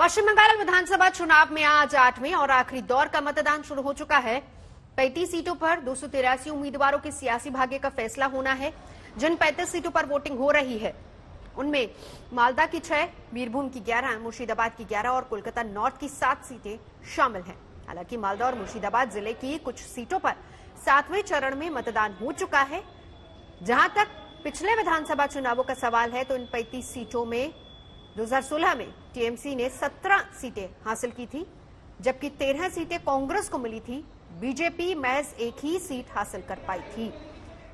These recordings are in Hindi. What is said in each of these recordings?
पश्चिम बंगाल विधानसभा चुनाव में आज 8वें और आखिरी दौर का मतदान शुरू हो चुका है। 35 सीटों पर 283 उम्मीदवारों के सियासी भाग्य का फैसला होना है। जिन 35 सीटों पर वोटिंग हो रही है उनमें मालदा की 6, बीरभूम की 11, मुर्शिदाबाद की 11 और कोलकाता नॉर्थ की 7 सीटें शामिल हैं। हालांकि मालदा और मुर्शिदाबाद जिले की कुछ सीटों पर 7वें चरण में मतदान हो चुका है। जहां तक पिछले विधानसभा चुनावों का सवाल है तो इन 35 सीटों में 2016 में टीएमसी ने 17 सीटें हासिल की थी, जबकि 13 सीटें कांग्रेस को मिली थी। बीजेपी महज एक ही सीट हासिल कर पाई थी।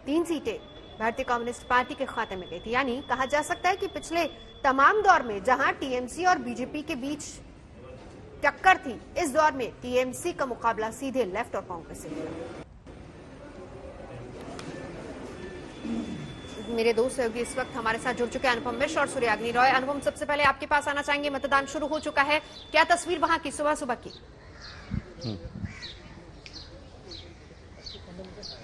3 सीटें भारतीय कम्युनिस्ट पार्टी के खाते में गई थी। यानी कहा जा सकता है कि पिछले तमाम दौर में जहां टीएमसी और बीजेपी के बीच टक्कर थी, इस दौर में टीएमसी का मुकाबला सीधे लेफ्ट और कांग्रेस से हुआ। मेरे दो सहयोगी इस वक्त हमारे साथ जुड़ चुके हैं, अनुपम मिश्र और सूर्याग्नि रॉय। अनुपम, सबसे पहले आपके पास आना चाहेंगे। मतदान शुरू हो चुका है, क्या तस्वीर वहां की सुबह सुबह की?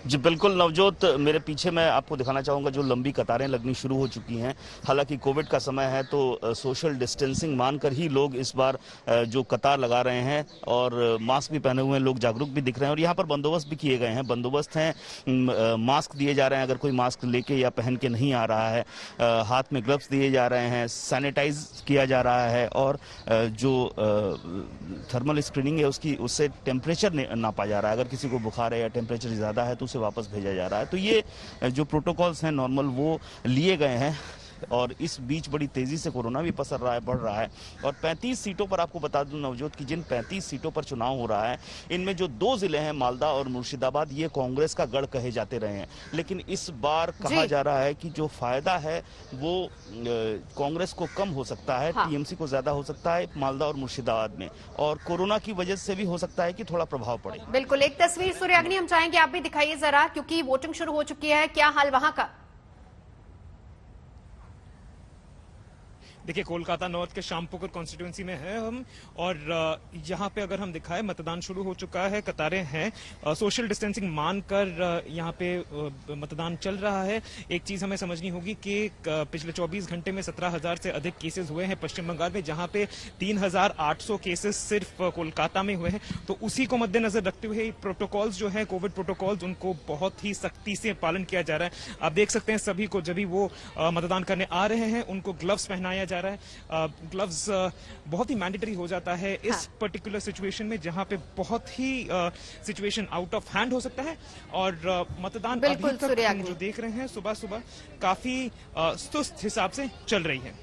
जी बिल्कुल नवजोत, मेरे पीछे मैं आपको दिखाना चाहूंगा जो लंबी कतारें लगनी शुरू हो चुकी हैं। हालांकि कोविड का समय है तो सोशल डिस्टेंसिंग मानकर ही लोग इस बार जो कतार लगा रहे हैं और मास्क भी पहने हुए हैं, लोग जागरूक भी दिख रहे हैं और यहाँ पर बंदोबस्त भी किए गए हैं। बंदोबस्त हैं, मास्क दिए जा रहे हैं अगर कोई मास्क लेके या पहन के नहीं आ रहा है, हाथ में ग्लव्स दिए जा रहे हैं, सैनिटाइज किया जा रहा है और जो थर्मल स्क्रीनिंग है उससे टेम्परेचर नापा जा रहा है। अगर किसी को बुखार है या टेम्परेचर ज्यादा है तो वापस भेजा जा रहा है। तो ये जो प्रोटोकॉल्स हैं नॉर्मल वो लिए गए हैं और इस बीच बड़ी तेजी से कोरोना भी पसर रहा है, बढ़ रहा है। और 35 सीटों पर आपको बता दूं नवजोत की जिन 35 सीटों पर चुनाव हो रहा है इनमें जो 2 जिले हैं मालदा और मुर्शिदाबाद, ये कांग्रेस का गढ़ कहे जाते रहे हैं। लेकिन इस बार कहा जा रहा है कि जो फायदा है वो कांग्रेस को कम हो सकता है, टीएमसी को ज्यादा हो सकता है मालदा और मुर्शिदाबाद में, और कोरोना की वजह से भी हो सकता है कि थोड़ा प्रभाव पड़े। बिल्कुल, एक तस्वीर सूर्याग्नि हम चाहेंगे आप भी दिखाइए जरा, क्योंकि वोटिंग शुरू हो चुकी है। क्या हाल वहां का? देखिए, कोलकाता नॉर्थ के श्यामपुकुर कॉन्स्टिट्यूंसी में है हम, और यहाँ पे अगर हम दिखाएं मतदान शुरू हो चुका है, कतारें हैं, सोशल डिस्टेंसिंग मानकर यहाँ पे मतदान चल रहा है। एक चीज हमें समझनी होगी कि पिछले 24 घंटे में 17,000 से अधिक केसेस हुए हैं पश्चिम बंगाल में, जहाँ पे 3,800 केसेस सिर्फ कोलकाता में हुए हैं। तो उसी को मद्देनजर रखते हुए प्रोटोकॉल्स जो है, कोविड प्रोटोकॉल्स, उनको बहुत ही सख्ती से पालन किया जा रहा है। आप देख सकते हैं सभी को, जब भी वो मतदान करने आ रहे हैं उनको ग्लव्स पहनाया जा रहा है। ग्लव्स बहुत ही मैंडेटरी हो जाता है इस पर्टिकुलर सिचुएशन में, जहां पे बहुत ही सिचुएशन आउट ऑफ हैंड हो सकता है। और मतदान अभी तक हम जो देख रहे हैं सुबह सुबह काफी सुस्त हिसाब से चल रही है।